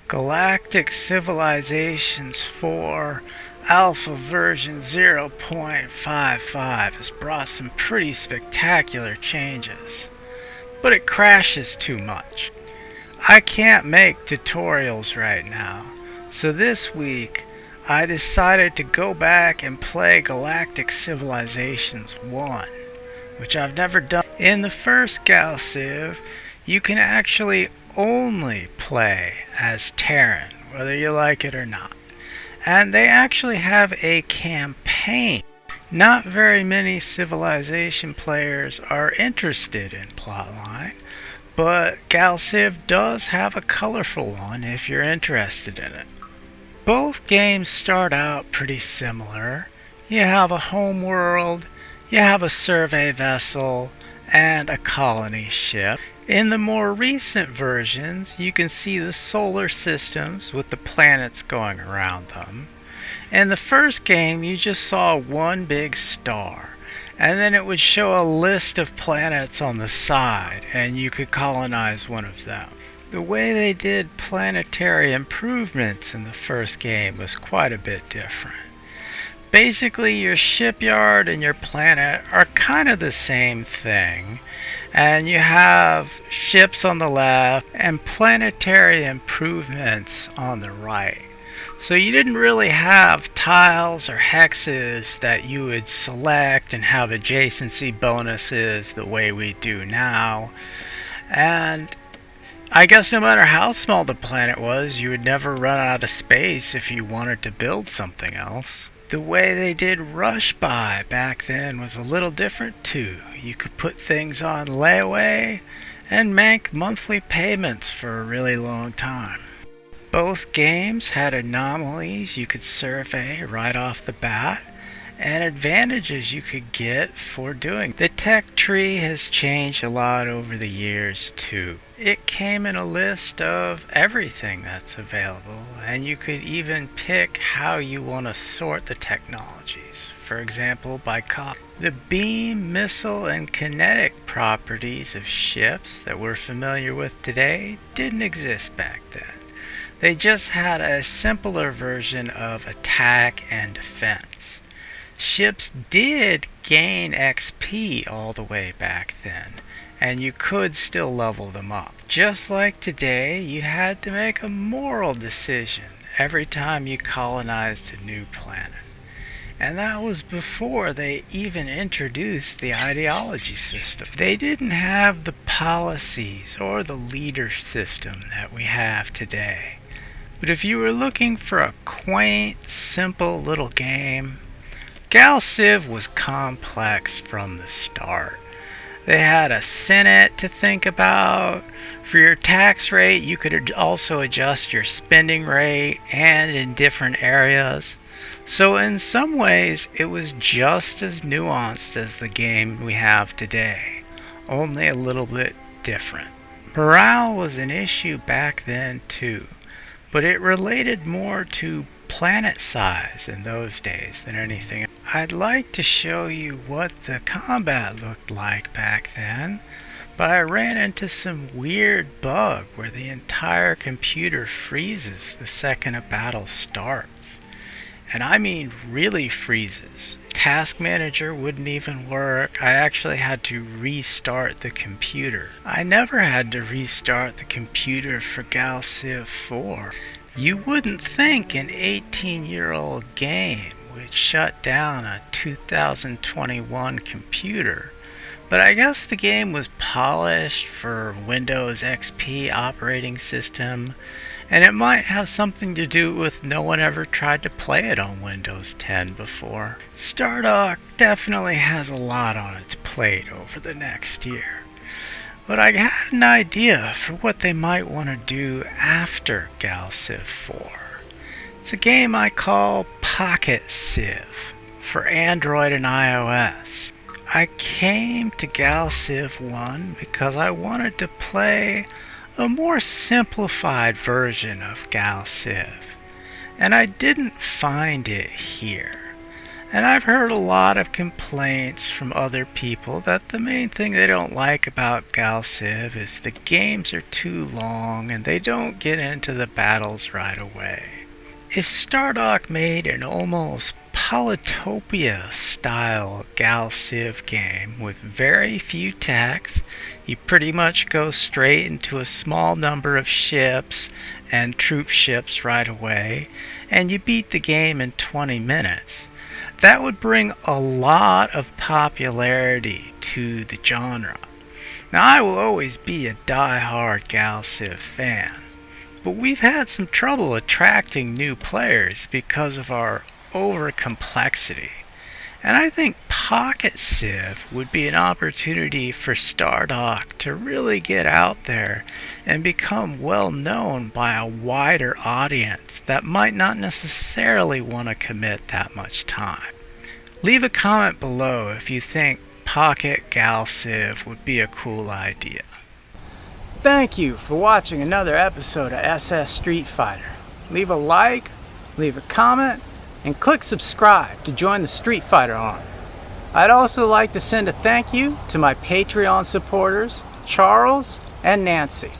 Galactic Civilizations 4 Alpha version 0.55 has brought some pretty spectacular changes, but it crashes too much. I can't make tutorials right now, so this week I decided to go back and play Galactic Civilizations 1, which I've never done. In the first Gal Civ, you can actually only play as Terran, whether you like it or not. And they actually have a campaign. Not very many Civilization players are interested in plotline, but Gal Civ does have a colorful one if you're interested in it. Both games start out pretty similar. You have a home world, you have a survey vessel, and a colony ship. In the more recent versions, you can see the solar systems with the planets going around them. In the first game, you just saw one big star, and then it would show a list of planets on the side, and you could colonize one of them. The way they did planetary improvements in the first game was quite a bit different. Basically, your shipyard and your planet are kind of the same thing, and you have ships on the left and planetary improvements on the right. So you didn't really have tiles or hexes that you would select and have adjacency bonuses the way we do now. And I guess no matter how small the planet was, you would never run out of space if you wanted to build something else. The way they did rush buy back then was a little different too. You could put things on layaway and make monthly payments for a really long time. Both games had anomalies you could survey right off the bat and advantages you could get for doing. The tech tree has changed a lot over the years too. It came in a list of everything that's available, and you could even pick how you want to sort the technologies. For example, by cost. The beam, missile, and kinetic properties of ships that we're familiar with today didn't exist back then. They just had a simpler version of attack and defense. Ships did gain XP all the way back then, and you could still level them up. Just like today, you had to make a moral decision every time you colonized a new planet. And that was before they even introduced the ideology system. They didn't have the policies or the leader system that we have today. But if you were looking for a quaint, simple little game, Gal Civ was complex from the start. They had a Senate to think about. For your tax rate, you could also adjust your spending rate and in different areas. So in some ways, it was just as nuanced as the game we have today, only a little bit different. Morale was an issue back then too, but it related more to planet size in those days than anything. I'd like to show you what the combat looked like back then, but I ran into some weird bug where the entire computer freezes the second a battle starts. And I mean really freezes. Task Manager wouldn't even work. I actually had to restart the computer. I never had to restart the computer for Gal Civ 4. You wouldn't think an 18-year-old game would shut down a 2021 computer, but I guess the game was polished for Windows XP operating system, and it might have something to do with no one ever tried to play it on Windows 10 before. Stardock definitely has a lot on its plate over the next year. But I had an idea for what they might want to do after Gal Civ 4. It's a game I call Pocket Civ for Android and iOS. I came to Gal Civ 1 because I wanted to play a more simplified version of Gal Civ, and I didn't find it here. And I've heard a lot of complaints from other people that the main thing they don't like about Gal Civ is the games are too long and they don't get into the battles right away. If Stardock made an almost Polytopia style Gal Civ game with very few attacks, you pretty much go straight into a small number of ships and troop ships right away, and you beat the game in 20 minutes. That would bring a lot of popularity to the genre. Now, I will always be a die-hard Gal Civ fan, but we've had some trouble attracting new players because of our over-complexity. And I think Pocket Civ would be an opportunity for Stardock to really get out there and become well known by a wider audience that might not necessarily want to commit that much time. Leave a comment below if you think Pocket Gal Civ would be a cool idea. Thank you for watching another episode of SS Street Fighter. Leave a like, leave a comment, and click subscribe to join the Street Fighter army. I'd also like to send a thank you to my Patreon supporters, Charles and Nancy.